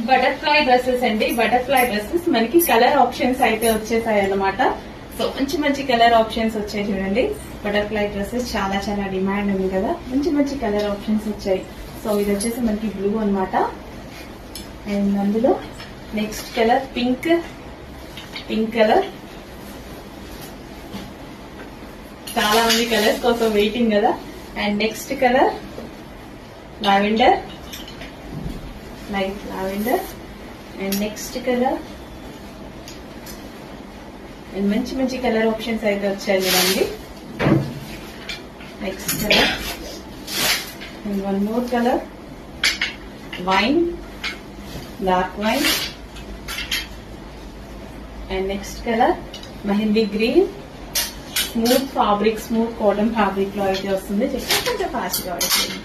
Butterfly dresses అండి. Butterfly dresses మనకి colour options అయితే వచ్చేసాయి అన్నమాట. సో మంచి మంచి కలర్ ఆప్షన్స్ వచ్చాయి చూడండి. బటర్ఫ్లై డ్రెస్సెస్ చాలా చాలా డిమాండ్ ఉంది కదా, మంచి మంచి కలర్ ఆప్షన్స్ వచ్చాయి. సో ఇది వచ్చేసి మనకి బ్లూ అన్నమాట. అండ్ అందులో నెక్స్ట్ కలర్ పింక్ కలర్. చాలా మంది కలర్స్ కోసం వెయిటింగ్ కదా. And next colour lavender, light lavender. And next colour. And మంచి మంచి కలర్ ఆప్షన్స్ అయితే వచ్చాయి చూడండి. Next colour and one more colour wine, dark wine. And next colour mehndi green. Smooth fabric, smooth cotton fabric లో అయితే వస్తుంది. కొంచెం ఫాస్ట్ గా అవుతుంది.